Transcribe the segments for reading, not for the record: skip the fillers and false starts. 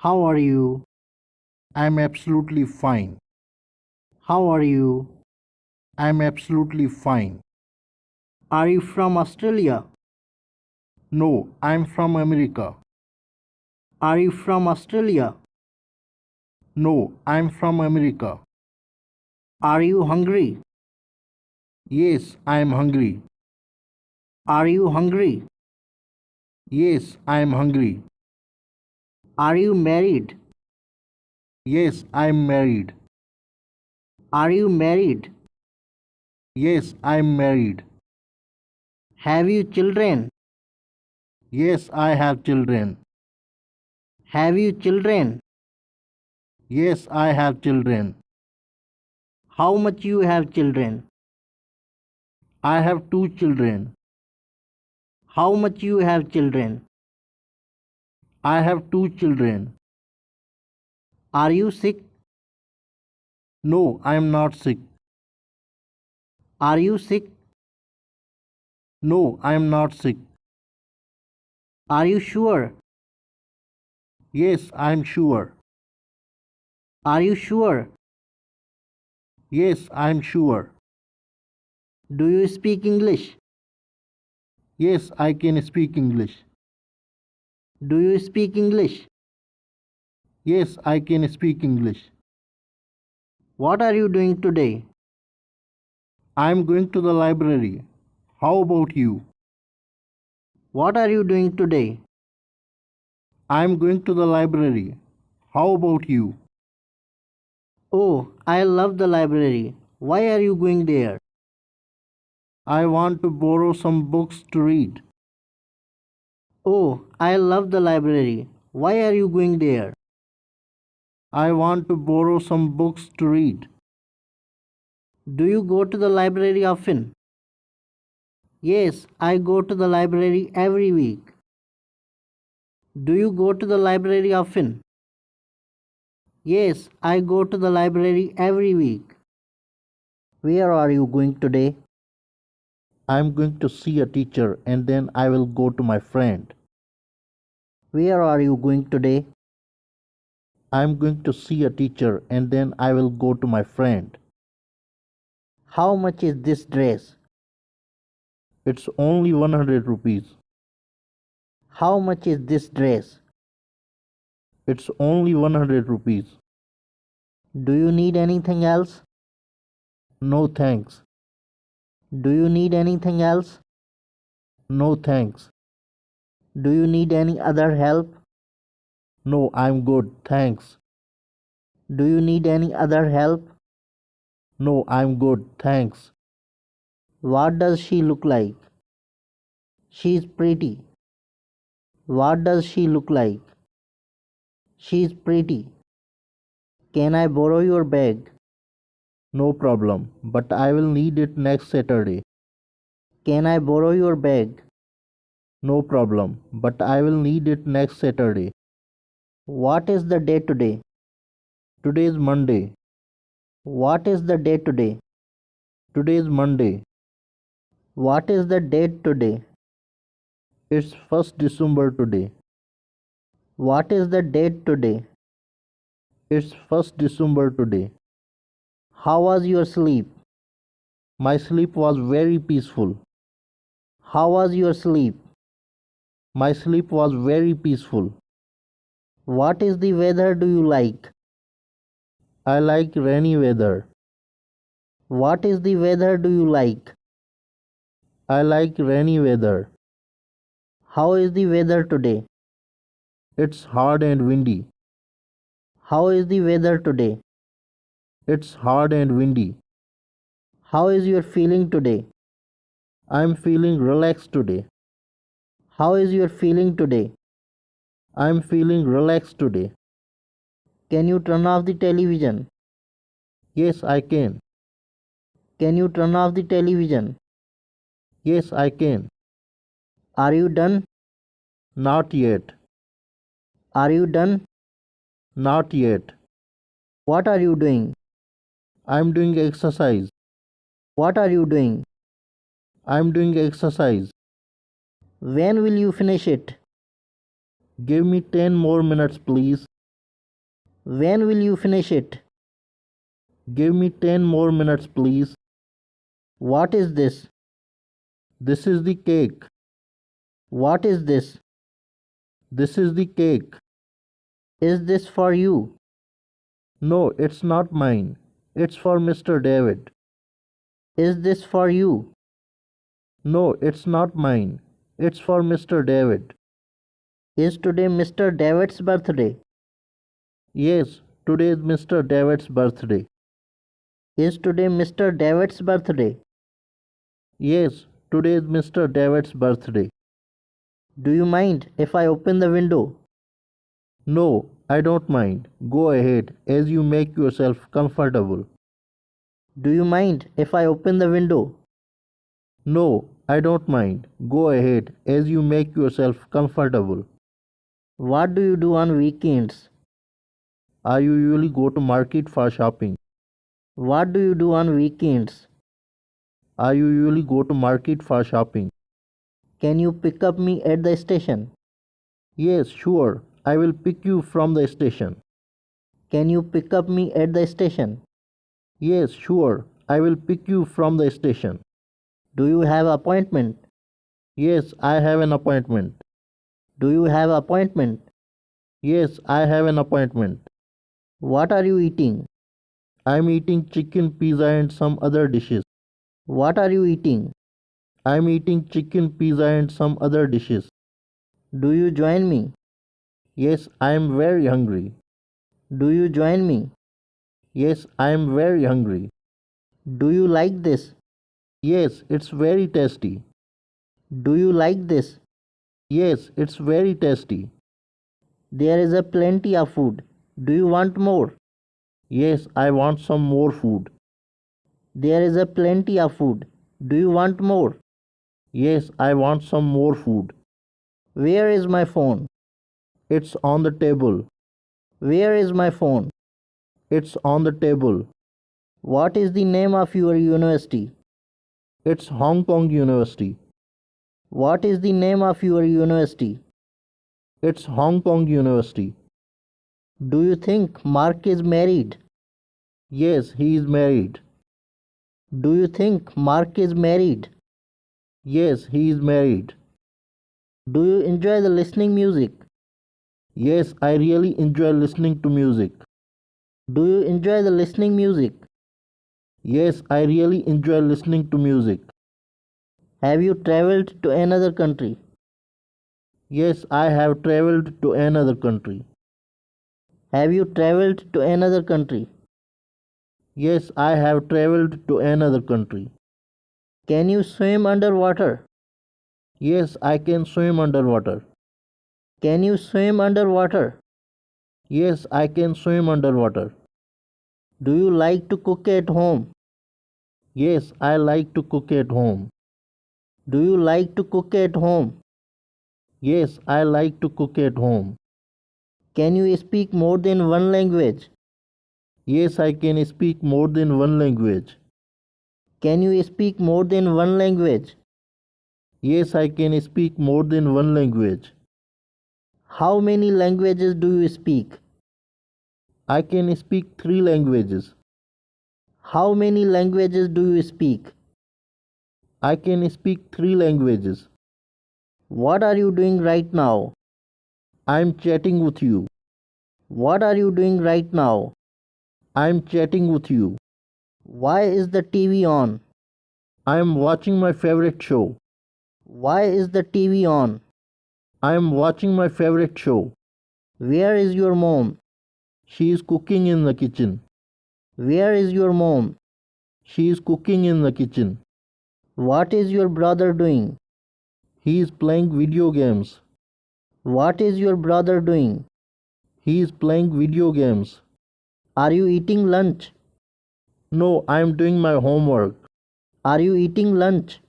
How are you? I'm absolutely fine. How are you? I'm absolutely fine. Are you from Australia? No, I'm from America. Are you from Australia? No, I'm from America. Are you hungry? Yes, I'm hungry. Are you hungry? Yes, I'm hungry. Are you married? Yes, I'm married. Are you married? Yes, I'm married. Have you children? Yes, I have children. Have you children? Yes, I have children. How much you have children? I have two children. How much you have children? I have two children. Are you sick? No, I'm not sick. Are you sick? No, I'm not sick. Are you sure? Yes, I'm sure. Are you sure? Yes, I'm sure. Do you speak English? Yes, I can speak English. Do you speak English? Yes, I can speak English. What are you doing today? I'm going to the library. How about you? What are you doing today? I'm going to the library. How about you? Oh, I love the library. Why are you going there? I want to borrow some books to read. Oh, I love the library. Why are you going there? I want to borrow some books to read. Do you go to the library often? Yes, I go to the library every week. Do you go to the library often? Yes, I go to the library every week. Where are you going today? I'm going to see a teacher and then I will go to my friend. Where are you going today? I'm going to see a teacher and then I will go to my friend. How much is this dress? It's only 100 rupees. How much is this dress? It's only 100 rupees. Do you need anything else? No thanks. Do you need anything else? No thanks. Do you need any other help? No, I'm good. Thanks. Do you need any other help? No, I'm good. Thanks. What does she look like? She's pretty. What does she look like? She's pretty. Can I borrow your bag? No problem, but I will need it next Saturday. Can I borrow your bag? No problem, but I will need it next Saturday. What is the day today? Today is Monday. What is the day today? Today is Monday. What is the date today? It's 1st December today. What is the date today? It's 1st December today. How was your sleep? My sleep was very peaceful. How was your sleep? My sleep was very peaceful. What is the weather do you like? I like rainy weather. What is the weather do you like? I like rainy weather. How is the weather today? It's hard and windy. How is the weather today? It's hard and windy. How is your feeling today? I'm feeling relaxed today. How is your feeling today? I'm feeling relaxed today. Can you turn off the television? Yes, I can. Can you turn off the television? Yes, I can. Are you done? Not yet. Are you done? Not yet. What are you doing? I'm doing exercise. What are you doing? I'm doing exercise. When will you finish it? Give me 10 more minutes, please. When will you finish it? Give me 10 more minutes, please. What is this? This is the cake. What is this? This is the cake. Is this for you? No, it's not mine. It's for Mr. David. Is this for you? No, it's not mine. It's for Mr. David. Is today Mr. David's birthday? Yes, today is Mr. David's birthday. Is today Mr. David's birthday? Yes, today is Mr. David's birthday. Do you mind if I open the window? No, I don't mind. Go ahead as you make yourself comfortable. Do you mind if I open the window? No, I don't mind. Go ahead as you make yourself comfortable. What do you do on weekends? I usually go to market for shopping. What do you do on weekends? I usually go to market for shopping. Can you pick up me at the station? Yes, sure. I will pick you from the station. Can you pick up me at the station? Yes, sure. I will pick you from the station. Do you have appointment? Yes, I have an appointment. Do you have appointment? Yes, I have an appointment. What are you eating? I'm eating chicken pizza and some other dishes. What are you eating? I'm eating chicken pizza and some other dishes. Do you join me? Yes, I am very hungry. Do you join me? Yes, I am very hungry. Do you like this? Yes, it's very tasty. Do you like this? Yes, it's very tasty. There is a plenty of food. Do you want more? Yes, I want some more food. There is a plenty of food. Do you want more? Yes, I want some more food. Where is my phone? It's on the table. Where is my phone? It's on the table. What is the name of your university? It's Hong Kong University. What is the name of your university? It's Hong Kong University. Do you think Mark is married? Yes, he is married. Do you think Mark is married? Yes, he is married. Do you enjoy the listening music? Yes, I really enjoy listening to music. Do you enjoy the listening music? Yes, I really enjoy listening to music. Have you traveled to another country? Yes, I have traveled to another country. Have you traveled to another country? Yes, I have traveled to another country. Can you swim underwater? Yes, I can swim underwater. Can you swim underwater? Yes, I can swim underwater. Do you like to cook at home? Yes, I like to cook at home. Do you like to cook at home? Yes, I like to cook at home. Can you speak more than one language? Yes, I can speak more than one language. Can you speak more than one language? Yes, I can speak more than one language. How many languages do you speak? I can speak 3 languages. How many languages do you speak? I can speak 3 languages. What are you doing right now? I'm chatting with you. What are you doing right now? I'm chatting with you. Why is the TV on? I'm watching my favorite show. Why is the TV on? I'm watching my favorite show. Where is your mom? She is cooking in the kitchen. Where is your mom? She is cooking in the kitchen. What is your brother doing? He is playing video games. What is your brother doing? He is playing video games. Are you eating lunch? No, I'm doing my homework. Are you eating lunch?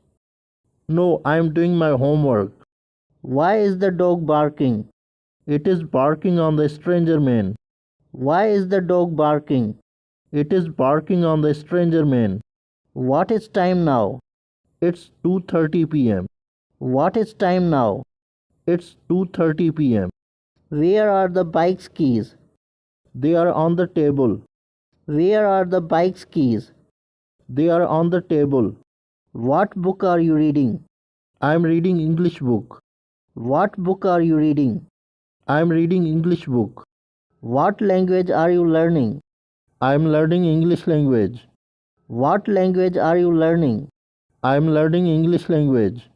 No, I'm doing my homework. Why is the dog barking? It is barking on the stranger man. Why is the dog barking? It is barking on the stranger man. What is time now? It's 2:30 p.m. What is time now? It's 2:30 p.m. Where are the bike's keys? They are on the table. Where are the bike's keys? They are on the table. What book are you reading? I am reading English book. What book are you reading? I am reading English book. What language are you learning? I am learning English language. What language are you learning? I am learning English language.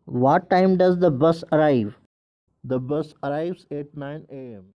What time does the bus arrive? The bus arrives at 9 a.m.